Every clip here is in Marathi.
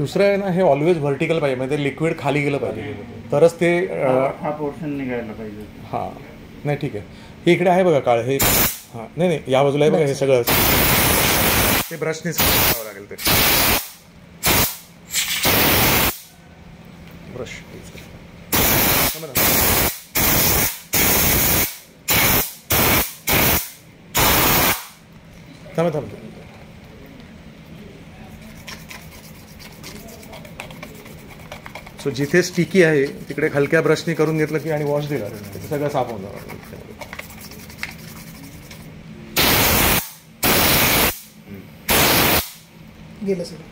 दुसरं आहे ना, हे ऑलवेज व्हर्टिकल पाहिजे, म्हणजे लिक्विड खाली गेलं पाहिजे, तरच ते हा पोर्शन निघायला पाहिजे. हां नाही ठीक आहे. हे इकडे आहे बघा काळ, हे हां नाही नाही या बाजूला आहे बघा, हे सगळं ते ब्रशनेच करावं लागेल. ते ब्रश थांबतो. सो जिथे स्टिकी आहे तिकडे हलक्या ब्रशनी करून घेतलं की आणि वॉश दिला ते सगळं साफ होऊन जाणार. गेलं सगळं.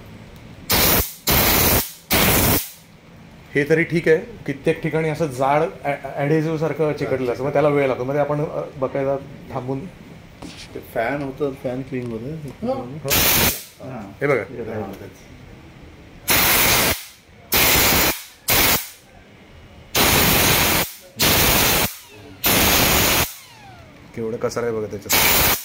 हे तरी ठीक आहे. कित्येक ठिकाणी असं जाड ॲडेझिव्ह सारखं चिकटलं असं, मग त्याला वेळ लागतो. मध्ये आपण बकायदा थांबून फॅन होतं, फॅन क्लीन होतं. हे बघा केवढं कसार आहे बघा त्याच्यात.